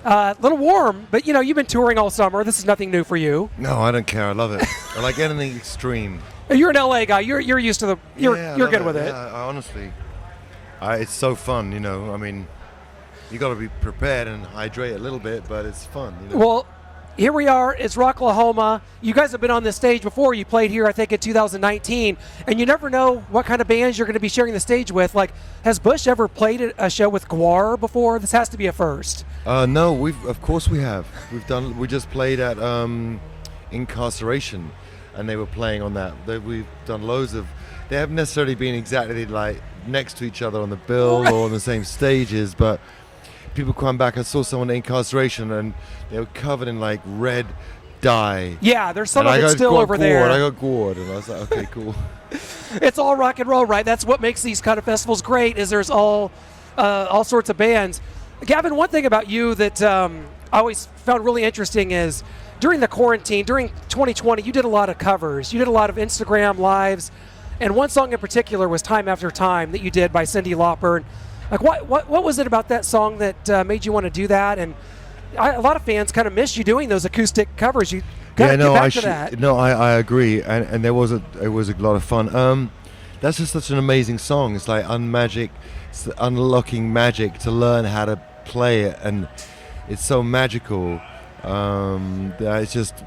A little warm, but you've been touring all summer. This is nothing new for you. No, I don't care. I love it. I like anything extreme. You're an LA guy. You're used to the. You're good with it. Yeah, honestly, it's so fun. I mean, you got to be prepared and hydrate a little bit, but it's fun. Well, here we are. It's Rocklahoma. You guys have been on this stage before. You played here, I think, in 2019, and you never know what kind of bands you're going to be sharing the stage with. Like, has Bush ever played a show with Guar before? This has to be a first. No, of course we have. We just played at Incarceration, and they were playing on that. We've done loads of. They haven't necessarily been exactly like next to each other on the bill or on the same stages, but people come back. I saw someone at Incarceration, and they were covered in like red dye. Yeah, there's some of it still over there. I got gored, and I was like, okay, cool. It's all rock and roll, right? That's what makes these kind of festivals great. Is there's all sorts of bands. Gavin, one thing about you that I always found really interesting is during the quarantine, during 2020, you did a lot of covers. You did a lot of Instagram lives, and one song in particular was "Time After Time" that you did by Cyndi Lauper. Like, what was it about that song that made you want to do that? And a lot of fans kind of miss you doing those acoustic covers. You got to get back to that. No, I agree, and it was a lot of fun. That's just such an amazing song. It's like it's unlocking magic to learn how to play it, and it's so magical. That it's just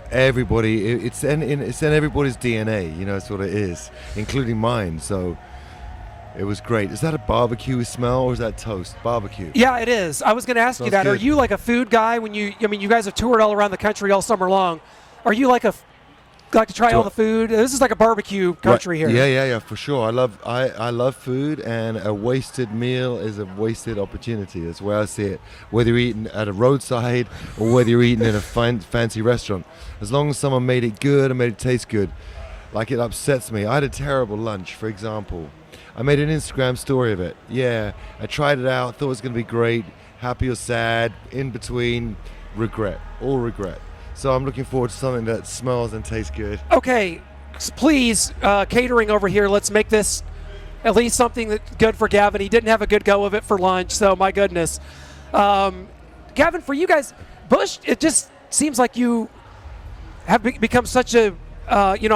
everybody. It's in everybody's DNA. It's what it is, including mine. So. It was great. Is that a barbecue smell or is that toast? Barbecue. Yeah, it is. I was going to ask you that. Good. Are you like a food guy when you guys have toured all around the country all summer long. Are you like to try all the food? This is like a barbecue country here. Yeah, for sure. I love food, and a wasted meal is a wasted opportunity. That's where I see it. Whether you're eating at a roadside or whether you're eating in a fancy restaurant. As long as someone made it good and made it taste good, like it upsets me. I had a terrible lunch, for example. I made an Instagram story of it. Yeah, I tried it out, thought it was going to be great, happy or sad, in between, all regret. So I'm looking forward to something that smells and tastes good. Okay, please, catering over here, let's make this at least something that's good for Gavin. He didn't have a good go of it for lunch, so my goodness. Gavin, for you guys, Bush, it just seems like you have become such a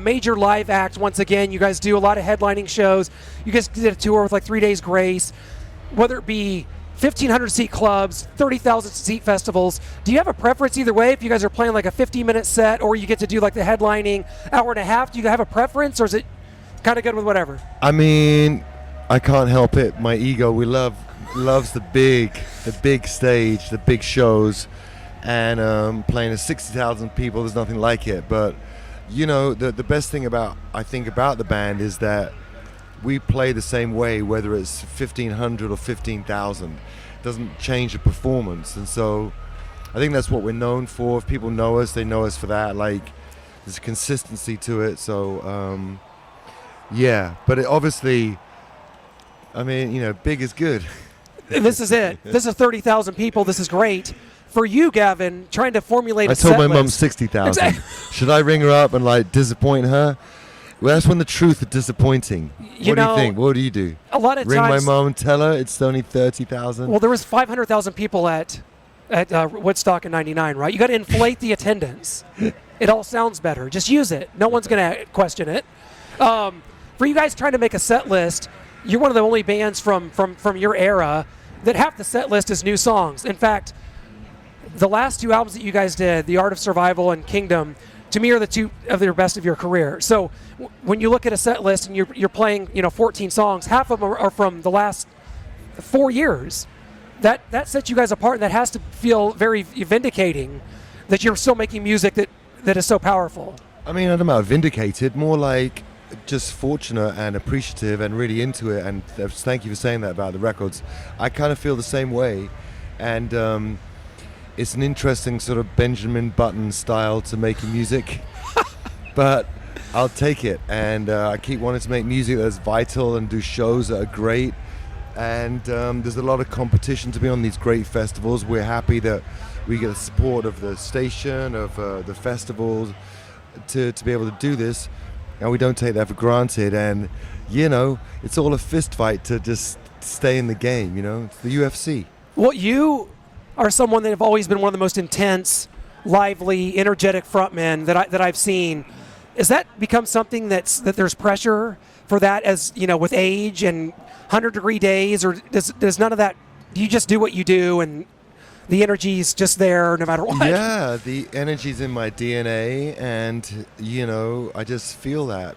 major live act once again. You guys do a lot of headlining shows. You guys did a tour with like 3 Days Grace, whether it be 1,500 seat clubs, 30,000 seat festivals. Do you have a preference either way if you guys are playing like a 15-minute set or you get to do like the headlining hour and a half? Do you have a preference or is it kind of good with whatever? I mean, I can't help it. My ego, loves the big stage, the big shows, and playing to 60,000 people, there's nothing like it. But the best thing about the band is that we play the same way, whether it's 1,500 or 15,000. It doesn't change the performance, and so I think that's what we're known for. If people know us, they know us for that. Like, there's a consistency to it. So, yeah. But it obviously, I mean, big is good. This is it. This is 30,000 people. This is great. For you, Gavin, trying to formulate I a set told my list. mum 60,000. Should I ring her up and disappoint her? Well, that's when the truth is disappointing. What do you think? What do you do? A lot of ring times, my mum and tell her it's only 30,000. Well, there was 500,000 people at Woodstock in '99, right? You got to inflate the attendance. It all sounds better. Just use it. No one's going to question it. For you guys trying to make a set list, you're one of the only bands from your era that half the set list is new songs. In fact, the last two albums that you guys did, The Art of Survival and Kingdom, to me are the two of your best of your career. So when you look at a set list and you're playing 14 songs, half of them are from the last 4 years. That sets you guys apart, and that has to feel very vindicating that you're still making music that is so powerful. I mean, I don't know about vindicated, more like just fortunate and appreciative and really into it. And thank you for saying that about the records. I kind of feel the same way. And it's an interesting sort of Benjamin Button style to making music. But I'll take it. And I keep wanting to make music that's vital and do shows that are great. And there's a lot of competition to be on these great festivals. We're happy that we get the support of the station, of the festivals, to be able to do this. And we don't take that for granted. And, it's all a fist fight to just stay in the game, It's the UFC. Well, are someone that have always been one of the most intense, lively, energetic frontmen that I've seen. Has that become something that there's pressure for that as, with age and 100-degree days, or does none of that, do you just do what you do and the energy's just there no matter what? Yeah, the energy's in my DNA, and I just feel that.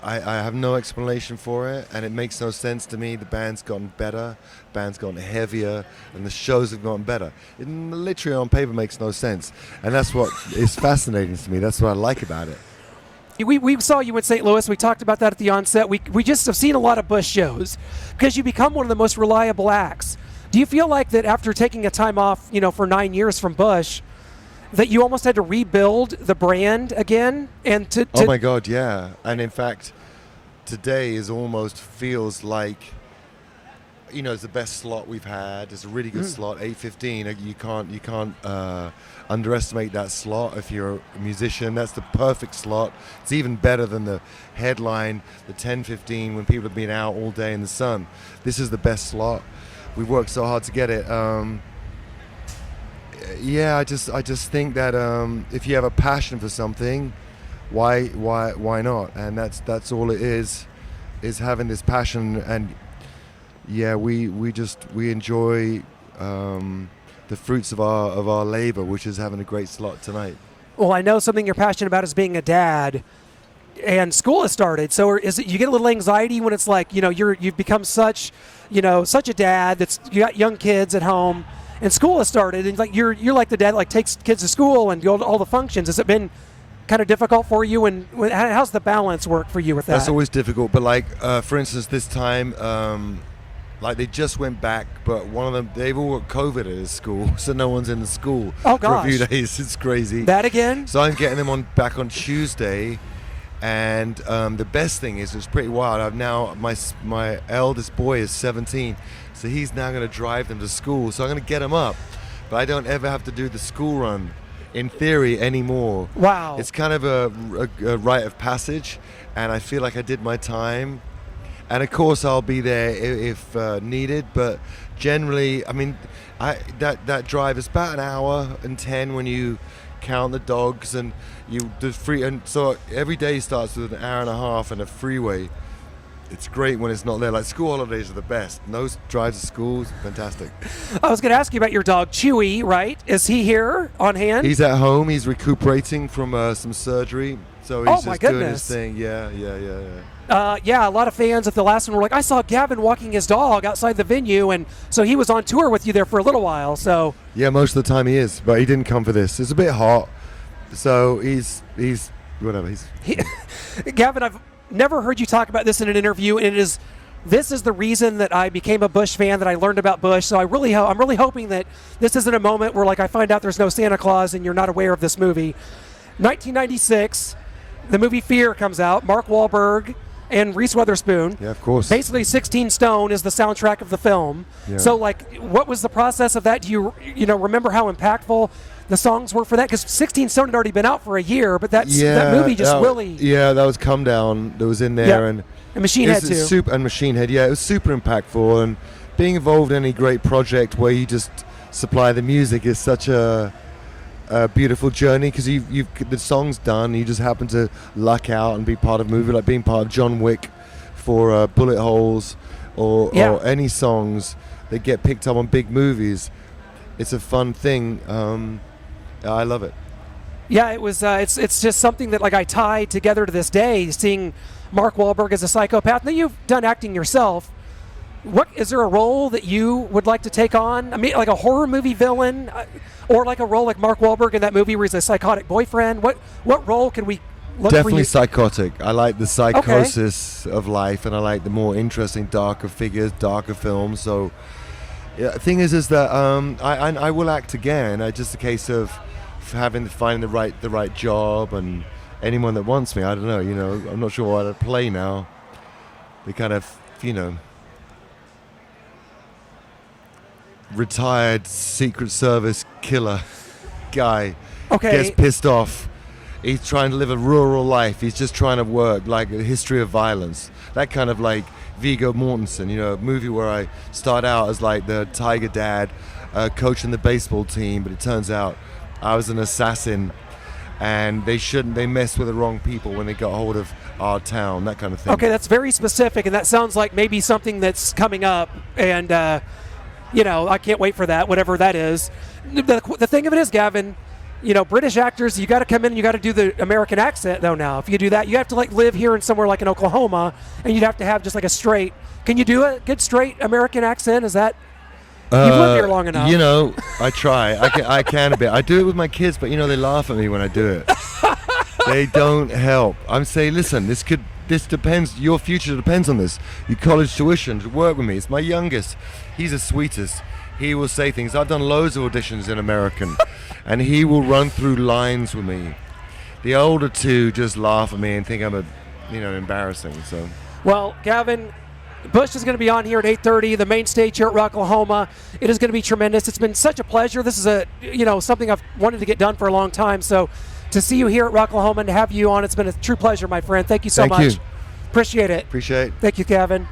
I have no explanation for it, and it makes no sense to me. The band's gotten better, band's gotten heavier, and the shows have gotten better. It literally on paper makes no sense, and that's what is fascinating to me. That's what I like about it. We saw you in St. Louis. We talked about that at the onset. We just have seen a lot of Bush shows because you become one of the most reliable acts. Do you feel like that after taking a time off, for 9 years from Bush, that you almost had to rebuild the brand again? And Oh my God, yeah. And in fact, today almost feels like, it's the best slot we've had. It's a really good slot, 8:15. You can't underestimate that slot if you're a musician. That's the perfect slot. It's even better than the headline, the 10:15, when people have been out all day in the sun. This is the best slot. We've worked so hard to get it. I just think that if you have a passion for something, why not? And that's all it is having this passion. And yeah, we enjoy the fruits of our labor, which is having a great slot tonight. Well, I know something you're passionate about is being a dad, and school has started. So is it you get a little anxiety when it's like you've become such a dad you got young kids at home, and school has started, and like you're like the dad that like takes kids to school and go to all the functions. Has it been kind of difficult for you, and how's the balance work for you with that? That's always difficult, but like for instance this time, like they just went back, but one of them, they've all got COVID at his school, so no one's in the school for a few days. It's crazy. That again? So I'm getting them back on Tuesday, and the best thing is, it's pretty wild. I've now, my eldest boy is 17, so he's now going to drive them to school. So I'm going to get them up, but I don't ever have to do the school run, in theory, anymore. Wow. It's kind of a rite of passage, and I feel like I did my time. And of course, I'll be there if needed. But generally, I mean, that drive is about an hour and 10 when you count the dogs, and and so every day starts with an hour and a half and a freeway. It's great when it's not there. Like school holidays are the best. And those drives to school is fantastic. I was going to ask you about your dog, Chewy, right? Is he here on hand? He's at home. He's recuperating from some surgery. So he's just doing his thing. Yeah. Yeah, a lot of fans at the last one were like, I saw Gavin walking his dog outside the venue, and so he was on tour with you there for a little while. So yeah, most of the time he is, but he didn't come for this. It's a bit hot, so he's whatever. Gavin, I've never heard you talk about this in an interview, and this is the reason that I became a Bush fan, that I learned about Bush. So I'm really hoping that this isn't a moment where like I find out there's no Santa Claus and you're not aware of this movie. 1996, the movie Fear comes out. Mark Wahlberg and Reese Witherspoon. Yeah, of course. Basically, 16 Stone is the soundtrack of the film. Yeah. So, like, what was the process of that? Do you remember how impactful the songs were for that? Because 16 Stone had already been out for a year, but that movie just really... Yeah, that was Come Down that was in there. Yeah. And Machine Head, too. And Machine Head, yeah. It was super impactful. And being involved in any great project where you just supply the music is such a beautiful journey, because the song's done, you just happen to luck out and be part of a movie, like being part of John Wick for Bullet Holes or any songs that get picked up on big movies. It's a fun thing. I love it. Yeah, it was. It's just something that like I tie together to this day, seeing Mark Wahlberg as a psychopath. Now you've done acting yourself. What is there a role that you would like to take on? I mean, like a horror movie villain, or like a role like Mark Wahlberg in that movie where he's a psychotic boyfriend. What role can we look Definitely for you? Psychotic. I like the psychosis of life, and I like the more interesting, darker figures, darker films. So, yeah, the thing is that I will act again. It's just a case of finding the right job and anyone that wants me. I don't know. I'm not sure what I'd play now. The kind of retired Secret Service killer guy gets pissed off He's trying to live a rural life. He's just trying to work, like a history of violence. That kind of like Viggo Mortensen, you know, a movie where I start out as like the tiger dad, coaching the baseball team, but it turns out I was an assassin, and they mess with the wrong people when they got hold of our town, that kind of thing. Okay, that's very specific, and that sounds like maybe something that's coming up, and you know, I can't wait for that, whatever that is. The thing of it is, Gavin, you know, British actors, you got to come in and you got to do the American accent, though. Now, if you do that, you have to like live here in somewhere like in Oklahoma, and you'd have to have just like a straight. Can you do a good straight American accent? Is that? You've lived here long enough. You know, I try. I can a bit. I do it with my kids, but you know, they laugh at me when I do it. They don't help. I'm saying, listen, this depends. Your future depends on this. Your college tuition to work with me. It's my youngest. He's the sweetest. He will say things. I've done loads of auditions in American, and he will run through lines with me. The older two just laugh at me and think I'm embarrassing. So. Well, Gavin, Bush is going to be on here at 8:30, the main stage here at Rocklahoma. It is going to be tremendous. It's been such a pleasure. This is something I've wanted to get done for a long time. So to see you here at Rocklahoma and to have you on, it's been a true pleasure, my friend. Thank you so much. Thank you. Appreciate it. Appreciate. Thank you, Gavin.